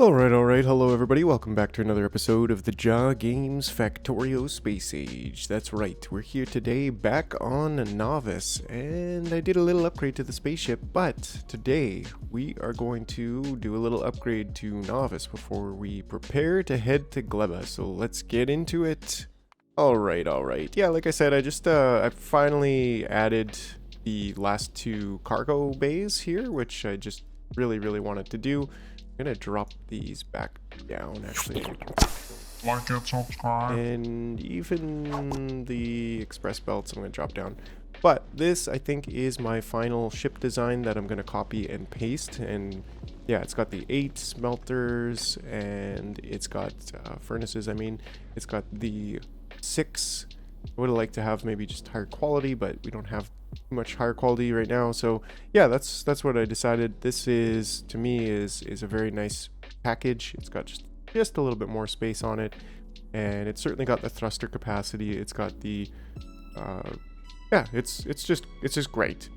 Alright, hello everybody, welcome back to another episode of the Yeahhhhhh Games Factorio Space Age. That's right, we're here today back on Nauvis, and I did a little upgrade to the spaceship, but today we are going to do a little upgrade to Nauvis before we prepare to head to Gleba, so let's get into it. Alright, yeah, like I said, I finally added the last two cargo bays here, which I just really wanted to do. I'm gonna drop these back down actually. Like and subscribe. And even the express belts I'm gonna drop down. But this I think is my final ship design that I'm gonna copy and paste. And yeah, it's got the 8 smelters and it's got furnaces. I mean, it's got the 6. I would have liked to have maybe just higher quality, but we don't have too much higher quality right now. So yeah, that's what I decided. This is, to me, is a very nice package. It's got just a little bit more space on it, and it's certainly got the thruster capacity. It's got the yeah, it's just great.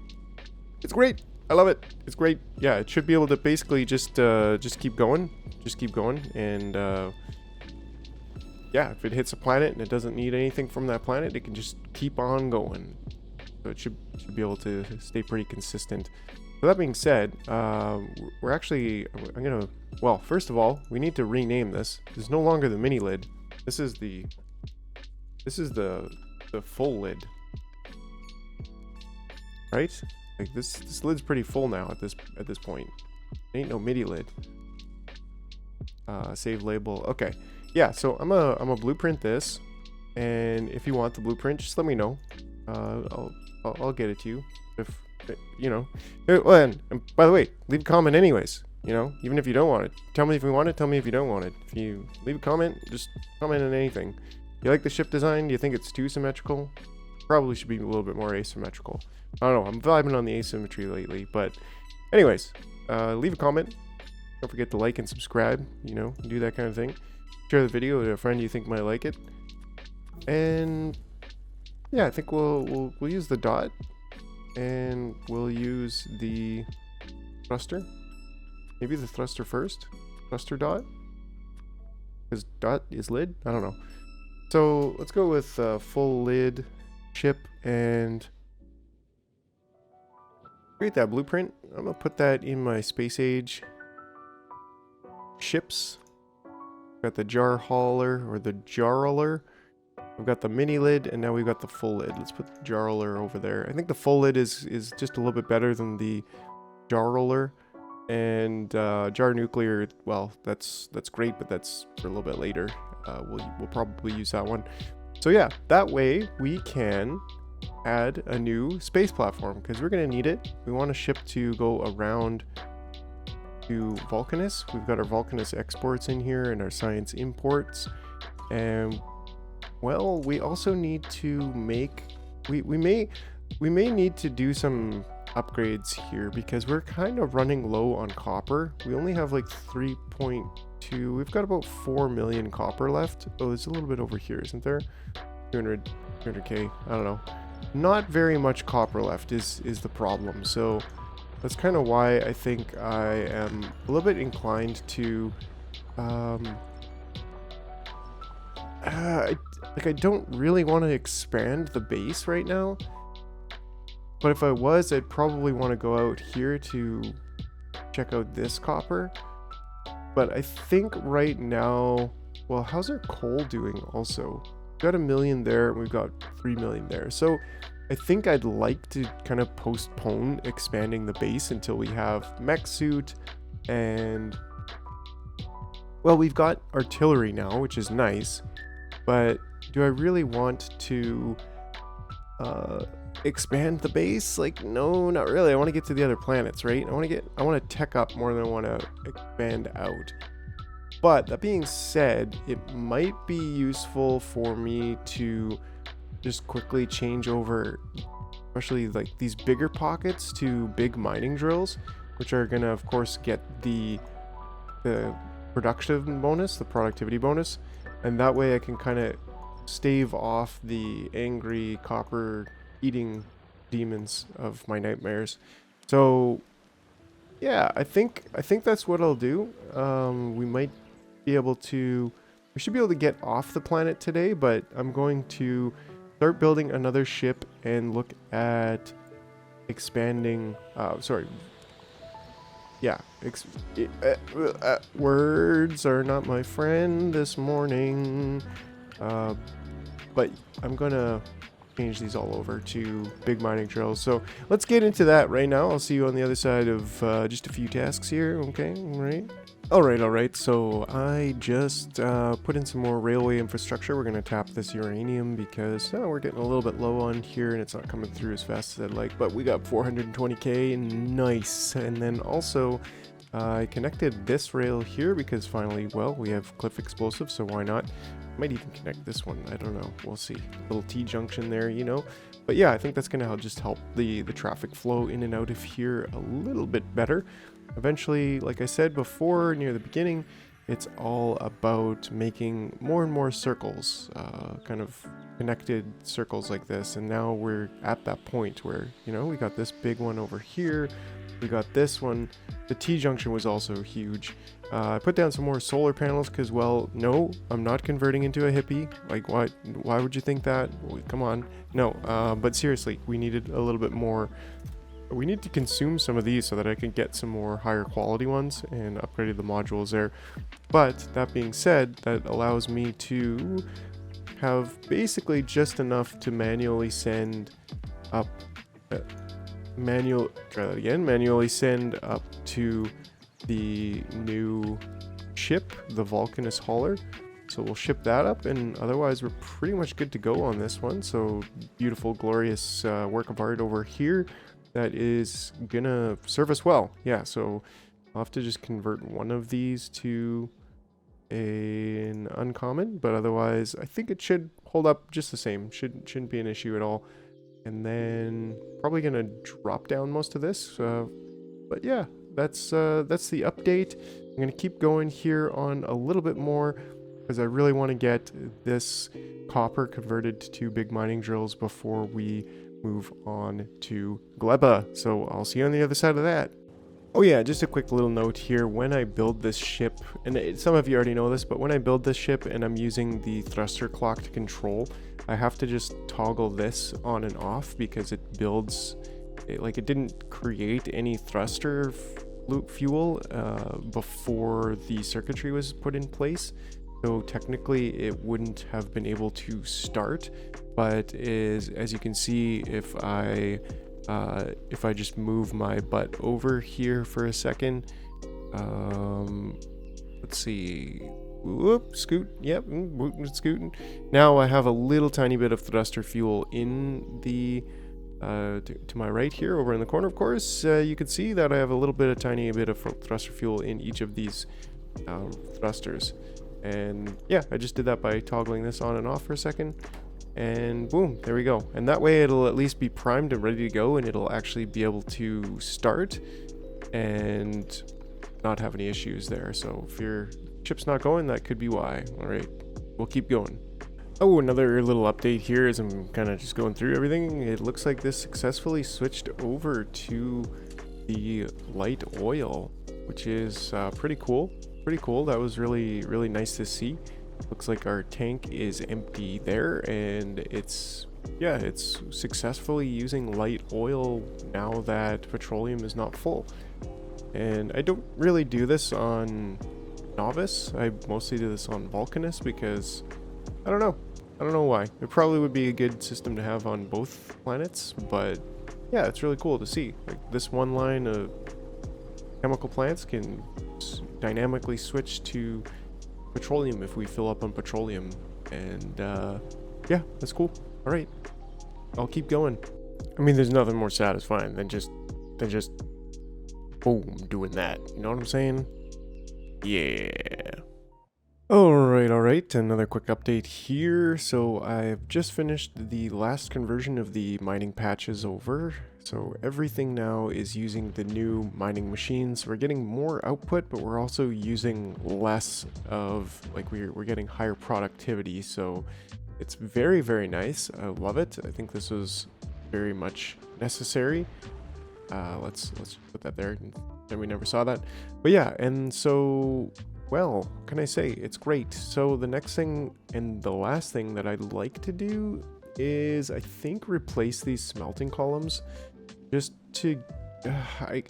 It's great. I love it. It's great. Yeah, it should be able to basically just keep going, and yeah, if it hits a planet and it doesn't need anything from that planet, it can just keep on going. So it should be able to stay pretty consistent. So that being said, we're actually, well, first of all, we need to rename this. This is no longer the mini lid. This is the full lid. Right? Like this lid's pretty full now at this point. It ain't no mini lid. Save label. Okay. Yeah, so I'm a blueprint this, and if you want the blueprint, just let me know. I'll get it to you. If you know. Well, and by the way, leave a comment anyways. You know, even if you don't want it, tell me if you want it. Tell me if you don't want it. If you leave a comment, just comment on anything. You like the ship design? Do you think it's too symmetrical? Probably should be a little bit more asymmetrical. I don't know. I'm vibing on the asymmetry lately, but anyways, leave a comment. Don't forget to like and subscribe. You know, do that kind of thing. Share the video with a friend you think might like it, and yeah, I think we'll use the dot, and we'll use the thruster. Maybe the thruster first. Thruster dot, because dot is lid. I don't know. So let's go with full lid ship and create that blueprint. I'm gonna put that in my space age ships. Got the jar hauler or the jarler. We've got the mini lid, and now we've got the full lid. Let's put the jarler over there. I think the full lid is just a little bit better than the jarler. And jar nuclear, well, that's great, but that's for a little bit later. We'll probably use that one. So yeah, that way we can add a new space platform, because we're gonna need it. We want a ship to go around to Vulcanus. We've got our Vulcanus exports in here and our science imports, and well, we also need to make we may need to do some upgrades here, because we're kind of running low on copper. We only have like 3.2. We've got about 4 million copper left. Oh, there's a little bit over here, isn't there? 200k. I don't know. Not very much copper left is the problem. So that's kind of why I think I am a little bit inclined to, I don't really want to expand the base right now. But if I was, I'd probably want to go out here to check out this copper. But I think right now, well, how's our coal doing also? We've got 1 million there, and we've got 3 million there. So I think I'd like to kind of postpone expanding the base until we have mech suit, and well, we've got artillery now, which is nice, but do I really want to expand the base? Like, no, not really. I want to get to the other planets, right? I want to tech up more than I want to expand out. But that being said, it might be useful for me to just quickly change over, especially like these bigger pockets, to big mining drills, which are gonna of course get the production bonus, the productivity bonus, and that way I can kind of stave off the angry copper eating demons of my nightmares. So yeah, I think that's what I'll do. We might be able to, we should be able to get off the planet today, but I'm going to start building another ship and look at expanding, sorry. Yeah, words are not my friend this morning. But I'm gonna change these all over to big mining drills. So let's get into that right now. I'll see you on the other side of just a few tasks here. Okay, all right. So I just put in some more railway infrastructure. We're gonna tap this uranium because we're getting a little bit low on here and it's not coming through as fast as I'd like. But we got 420k, nice. And then also I connected this rail here because finally, well, we have cliff explosives, so why not? Might even connect this one. I don't know. We'll see. Little T-junction there, you know. But yeah, I think that's going to just help the traffic flow in and out of here a little bit better. Eventually, like I said before, near the beginning, it's all about making more and more circles, kind of connected circles like this. And now we're at that point where, you know, we got this big one over here. We got this one. The T-junction was also huge. I put down some more solar panels because, well, no, I'm not converting into a hippie. Like, why would you think that? Well, come on. No, but seriously, we needed a little bit more. We need to consume some of these so that I can get some more higher quality ones and upgraded the modules there. But that being said, that allows me to have basically just enough to manually send up manually send up to the new ship, the Vulcanus hauler. So we'll ship that up, and otherwise we're pretty much good to go on this one. So beautiful, glorious work of art over here that is gonna serve us well. Yeah, so I'll have to just convert one of these to an uncommon, but otherwise I think it should hold up just the same. Shouldn't be an issue at all. And then probably gonna drop down most of this, but yeah, that's the update. I'm gonna keep going here on a little bit more because I really want to get this copper converted to big mining drills before we move on to Gleba. So I'll see you on the other side of that. Oh yeah, just a quick little note here. When I build this ship, and some of you already know this, but when I build this ship and I'm using the thruster clock to control, I have to just toggle this on and off because it builds, it didn't create any thruster fuel before the circuitry was put in place. So technically it wouldn't have been able to start, but as you can see, if I just move my butt over here for a second, let's see, whoop, scoot, yep, scooting. Now I have a little tiny bit of thruster fuel in the, to my right here over in the corner, of course. You can see that I have a little bit of tiny bit of thruster fuel in each of these thrusters. And yeah, I just did that by toggling this on and off for a second. And boom, there we go. And that way it'll at least be primed and ready to go, and it'll actually be able to start and not have any issues there. So if your chip's not going, that could be why. All right, we'll keep going. Oh, another little update here as I'm kind of just going through everything. It looks like this successfully switched over to the light oil, which is pretty cool. That was really nice to see. Looks like our tank is empty there, and it's successfully using light oil now that petroleum is not full. And I don't really do this on Nauvis. I mostly do this on Vulcanus because I don't know why. It probably would be a good system to have on both planets, but yeah, it's really cool to see. Like this one line of chemical plants can dynamically switch to petroleum if we fill up on petroleum, and yeah, that's cool. All right, I'll keep going. I mean, there's nothing more satisfying than just boom, doing that. You know what I'm saying? Yeah. All right, another quick update here. So I've just finished the last conversion of the mining patches over. So everything now is using the new mining machines. We're getting more output, but we're also using less of, like, we're getting higher productivity. So it's very nice. I love it. I think this was very much necessary. Let's put that there. and we never saw that. But yeah, and so, well, what can I say? It's great. So the next thing and the last thing that I'd like to do is, I think, replace these smelting columns, just to I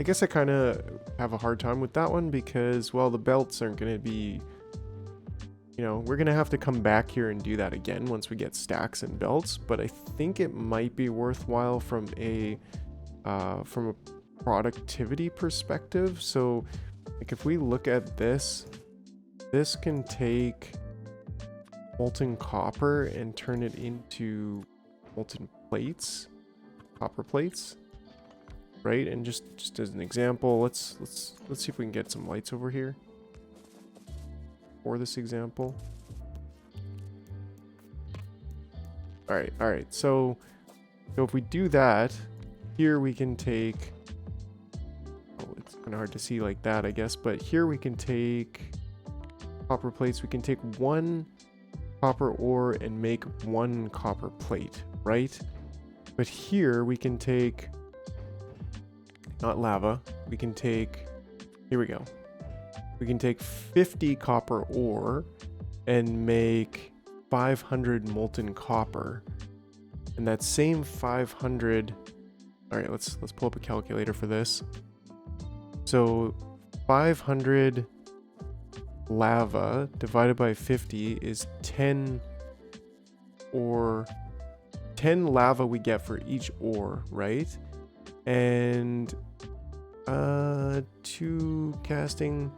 guess I kind of have a hard time with that one because, well, the belts aren't going to be, you know, we're going to have to come back here and do that again once we get stacks and belts. But I think it might be worthwhile from a productivity perspective. So like if we look at this, this can take molten copper and turn it into molten plates, copper plates, right? And just as an example, let's see if we can get some lights over here for this example. All right. So if we do that, here we can take, oh, it's kind of hard to see like that, I guess, but here we can take copper plates. We can take one copper ore and make one copper plate, right? But here we can take, not lava, we can take, here we go. We can take 50 copper ore and make 500 molten copper. And that same 500, all right, let's pull up a calculator for this. So 500 lava divided by 50 is 10 ore, 10 lava we get for each ore, right? And 2 casting,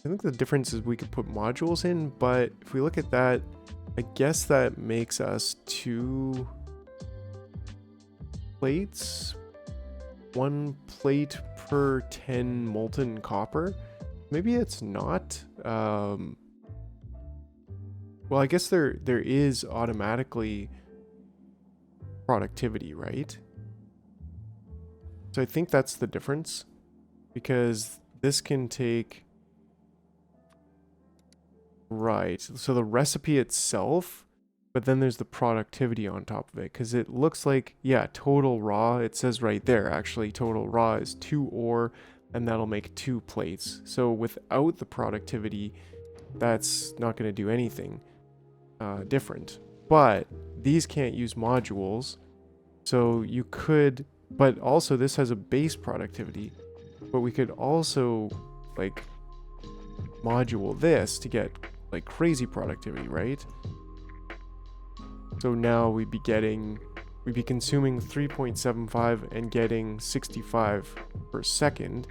I think the difference is we could put modules in, but if we look at that, I guess that makes us 2 plates, 1 plate per 10 molten copper. Maybe it's not. Well, I guess there is automatically productivity, right? So I think that's the difference, because this can take, right, so the recipe itself, but then there's the productivity on top of it, because it looks like, yeah, total raw, it says right there, actually, total raw is 2 ore, and that'll make 2 plates. So without the productivity, that's not going to do anything different. But these can't use modules, so you could, but also this has a base productivity, but we could also like module this to get like crazy productivity, right? So now we'd be consuming 3.75 and getting 65 per second.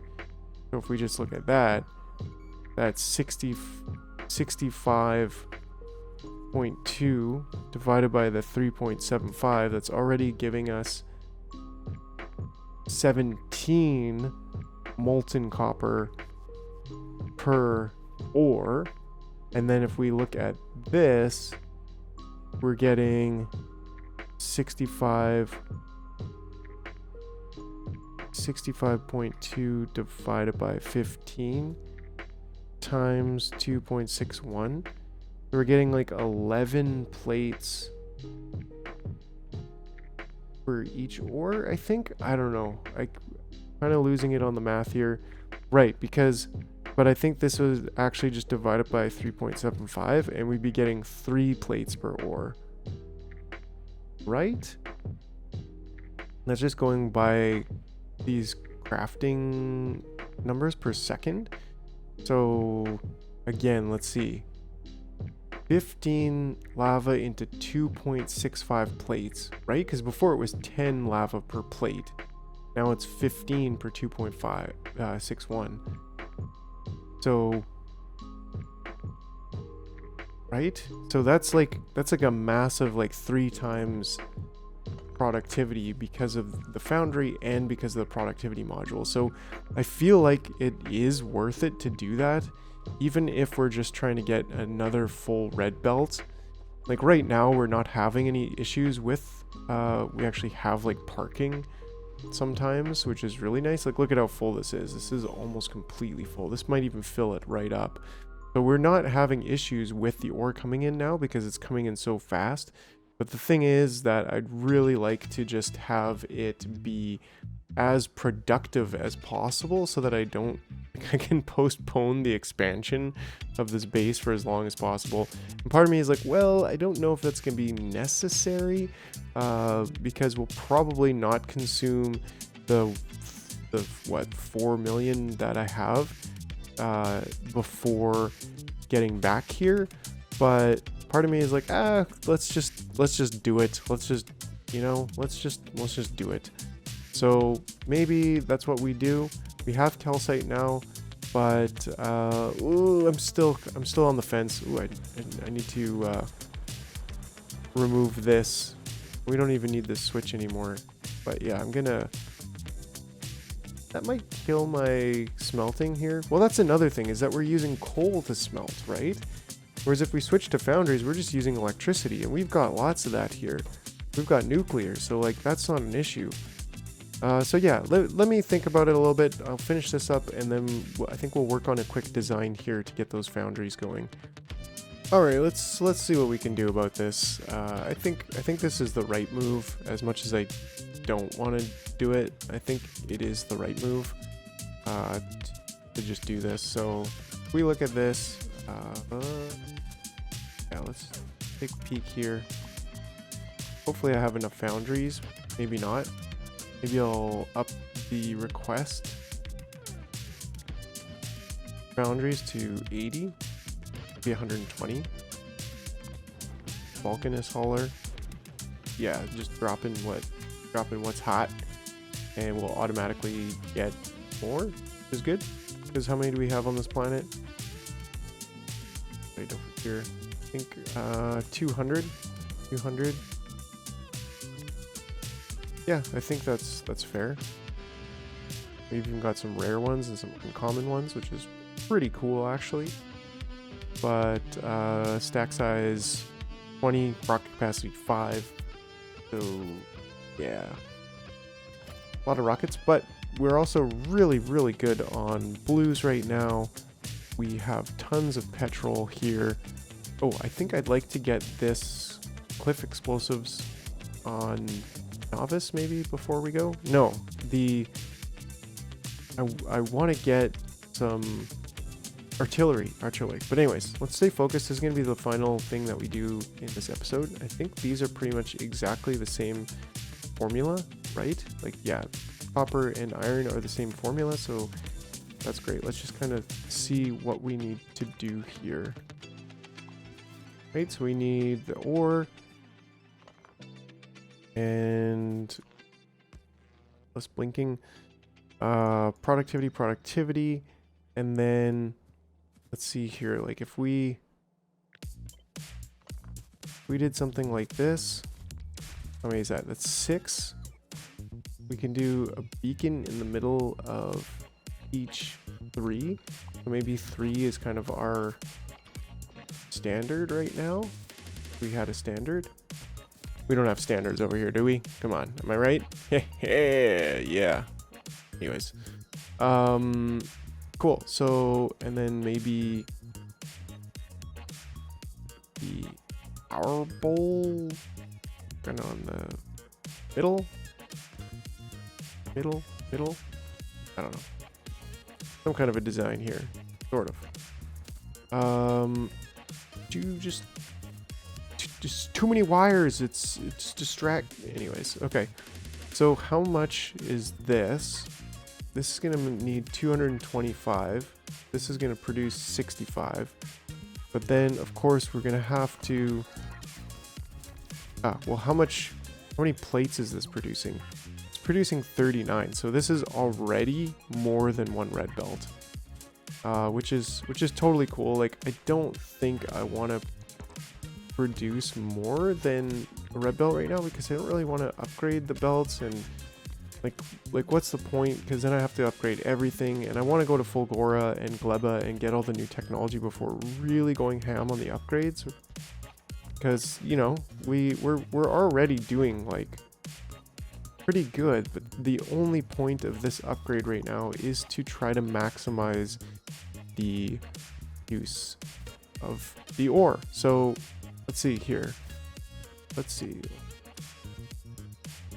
So if we just look at that, that's 65.2 divided by the 3.75, that's already giving us 17 molten copper per ore. And then if we look at this, we're getting 65.2 divided by 15 times 2.61. We're getting like 11 plates for each ore, I think. I don't know. I kind of losing it on the math here. Right, because, but I think this was actually just divided by 3.75 and we'd be getting 3 plates per ore. Right? That's just going by these crafting numbers per second. So again, let's see. 15 lava into 2.65 plates, right? Because before it was 10 lava per plate. Now it's 15 per 2.61. So, right? So that's like a massive, like 3 times productivity because of the Foundry and because of the productivity module. So I feel like it is worth it to do that, even if we're just trying to get another full red belt. Like right now we're not having any issues with we actually have like parking sometimes, which is really nice. Like look at how full this is. This is almost completely full. This might even fill it right up. So we're not having issues with the ore coming in now because it's coming in so fast. But the thing is that I'd really like to just have it be as productive as possible so that I can postpone the expansion of this base for as long as possible. And part of me is like, well, I don't know if that's going to be necessary, because we'll probably not consume the what 4 million that I have before getting back here. But part of me is like, let's just do it. Let's just, you know, let's just do it. So maybe that's what we do. We have calcite now, but ooh, I'm still on the fence. Ooh, I need to remove this. We don't even need this switch anymore. But yeah, that might kill my smelting here. Well, that's another thing, is that we're using coal to smelt, right? Whereas if we switch to foundries, we're just using electricity, and we've got lots of that here. We've got nuclear, so like that's not an issue. So yeah, let me think about it a little bit. I'll finish this up, and then I think we'll work on a quick design here to get those foundries going. All right, let's see what we can do about this. I think this is the right move. As much as I don't want to do it, I think it is the right move to just do this. So if we look at this, yeah, let's take a peek here. Hopefully I have enough foundries. Maybe not. Maybe I'll up the request foundries to 80. Maybe 120. Vulcanist hauler. Yeah, just dropping what's hot, and we'll automatically get more, which is good. Because how many do we have on this planet? Right over here. I think 200. 200. Yeah, I think that's fair. We've even got some rare ones and some uncommon ones, which is pretty cool actually. But stack size 20, rocket capacity 5. So yeah, a lot of rockets. But we're also really good on blues right now. We have tons of petrol here. Oh, I think I'd like to get this cliff explosives on Nauvis maybe before we go. No, I want to get some artillery. But anyways, let's stay focused. This is going to be the final thing that we do in this episode. I think these are pretty much exactly the same formula, right? Like, yeah, copper and iron are the same formula, so that's great. Let's just kind of see what we need to do here. Right, so we need the ore and less blinking, productivity, and then let's see here, like if we did something like this, how many is that? That's 6. We can do a beacon in the middle of each 3, so maybe 3 is kind of our standard right now. We had a standard. We don't have standards over here, do we? Come on, am I right? Yeah. Anyways, cool. So, and then maybe the power bowl kind of on the middle. I don't know. Some kind of a design here, sort of. Just too many wires. It's distract. Anyways, okay. So how much is this? This is gonna need 225. This is gonna produce 65. But then, of course, we're gonna have to. Well, how many plates is this producing? It's producing 39. So this is already more than one red belt. Which is totally cool. Like, I don't think I want to produce more than a red belt right now, because I don't really want to upgrade the belts, and like what's the point? Because then I have to upgrade everything, and I want to go to Fulgora and Gleba and get all the new technology before really going ham on the upgrades, because you know we're already doing like pretty good, but the only point of this upgrade right now is to try to maximize the use of the ore. So let's see here. Let's see.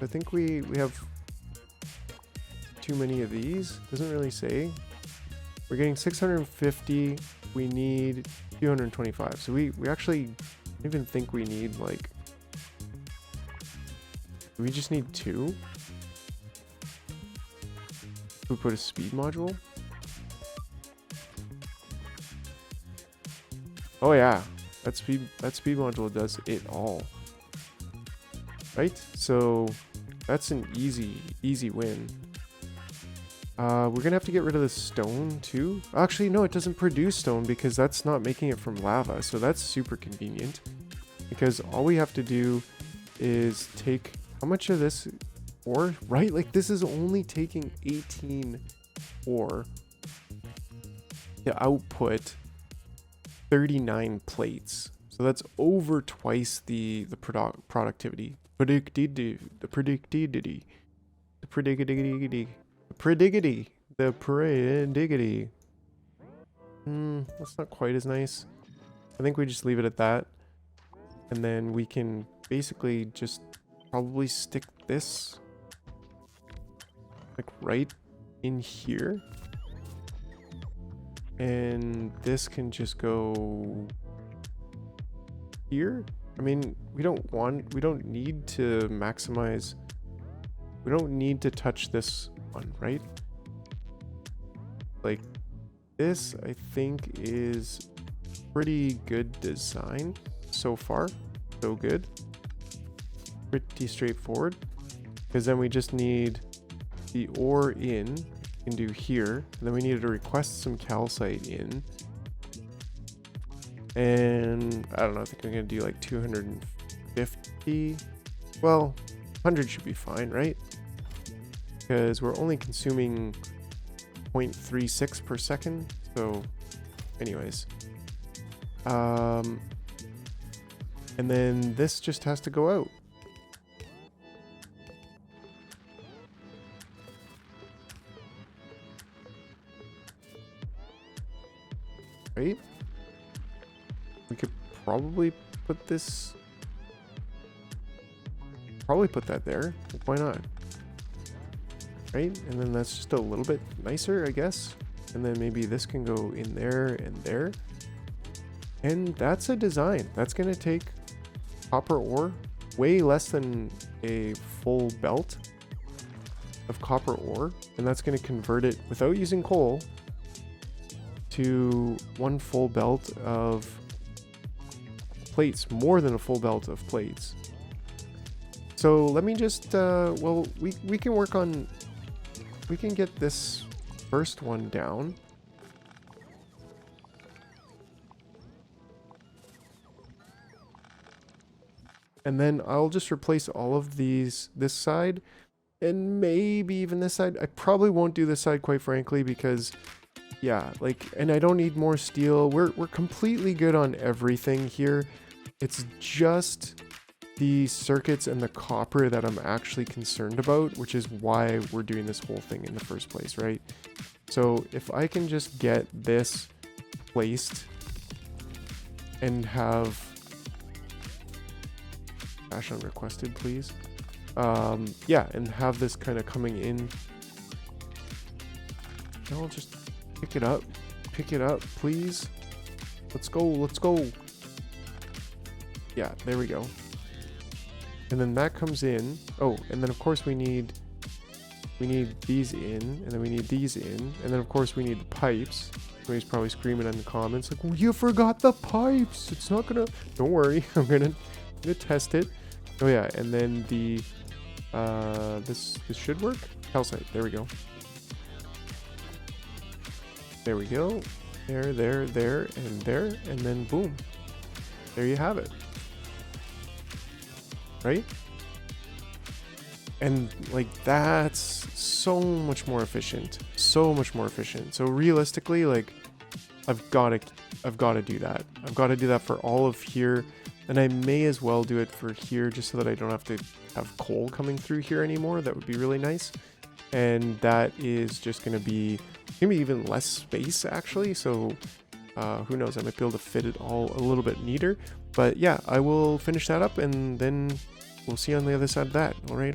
I think we have too many of these. Doesn't really say. We're getting 650. We need 225. So we actually don't even think we need like, we just need 2. We put a speed module. Oh yeah, that speed module does it all. Right? So that's an easy win. We're gonna have to get rid of the stone too. Actually, no, it doesn't produce stone because that's not making it from lava. So that's super convenient because all we have to do is take how much of this ore, right? Like this is only taking 18 ore to output 39 plates. So that's over twice the productivity. The predicity. That's not quite as nice. I think we just leave it at that. And then we can basically just probably stick this like right in here. And this can just go here. I mean, we don't need to maximize. We don't need to touch this one, right? Like this, I think is pretty good design so far. So good. Pretty straightforward. Because then we just need the ore in. We can do here. And then we need to request some calcite in. And I don't know, I think I'm gonna do like 250. Well, 100 should be fine, right? Because we're only consuming 0.36 per second. So anyways. And then this just has to go out. Right? We could probably put this... Probably put that there. Why not? Right? And then that's just a little bit nicer, I guess. And then maybe this can go in there and there. And that's a design. That's going to take copper ore, way less than a full belt of copper ore. And that's going to convert it, without using coal, to one full belt of plates, more than a full belt of plates. So let me just, well, we can work on, we can get this first one down. And then I'll just replace all of these, this side, and maybe even this side. I probably won't do this side, quite frankly, because, yeah, like, and I don't need more steel. We're completely good on everything here. It's just the circuits and the copper that I'm actually concerned about, which is why we're doing this whole thing in the first place, right? So if I can just get this placed and have... Dash unrequested, please. Yeah, and have this kind of coming in. I'll just pick it up, please. Let's go. Yeah, there we go. And then that comes in. Oh, and then of course we need these in, and then we need these in, and then of course we need the pipes. Somebody's probably screaming in the comments like, well, you forgot the pipes. It's not gonna. Don't worry, I'm gonna test it. Oh yeah, and then the this should work. Calcite. There we go. There we go. There, and there, and then boom. There you have it. Right? And like that's so much more efficient. So realistically, like I've got to do that. I've got to do that for all of here. And I may as well do it for here just so that I don't have to have coal coming through here anymore. That would be really nice. And that is just going to be even less space actually. So who knows, I might be able to fit it all a little bit neater. But yeah, I will finish that up and then we'll see on the other side of that. All right.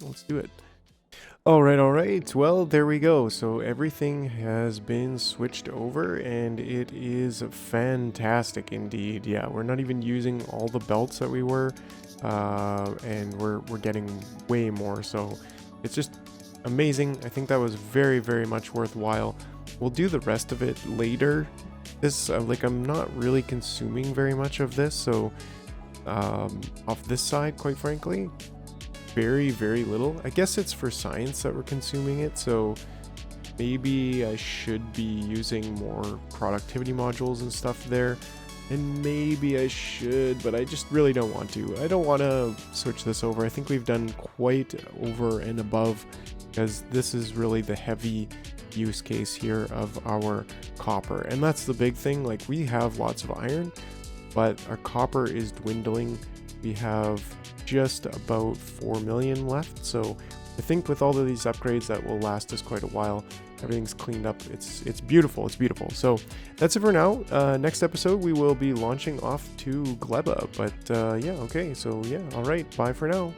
Let's do it. All right. Well, there we go. So everything has been switched over and it is fantastic indeed. Yeah, we're not even using all the belts that we were, and we're getting way more. So it's just amazing. I think that was very much worthwhile. We'll do the rest of it later. This, like, I'm not really consuming very much of this. So off this side, quite frankly, very little. I guess it's for science that we're consuming it, so maybe I should be using more productivity modules and stuff there, and maybe I should, but I just really don't want to. I don't want to switch this over. I think we've done quite over and above, because this is really the heavy use case here of our copper, and that's the big thing. Like, we have lots of iron, but our copper is dwindling. We have just about 4 million left, so I think with all of these upgrades that will last us quite a while. Everything's cleaned up. It's beautiful. So that's it for now. Next episode we will be launching off to Gleba, but yeah, okay, so yeah, all right, bye for now.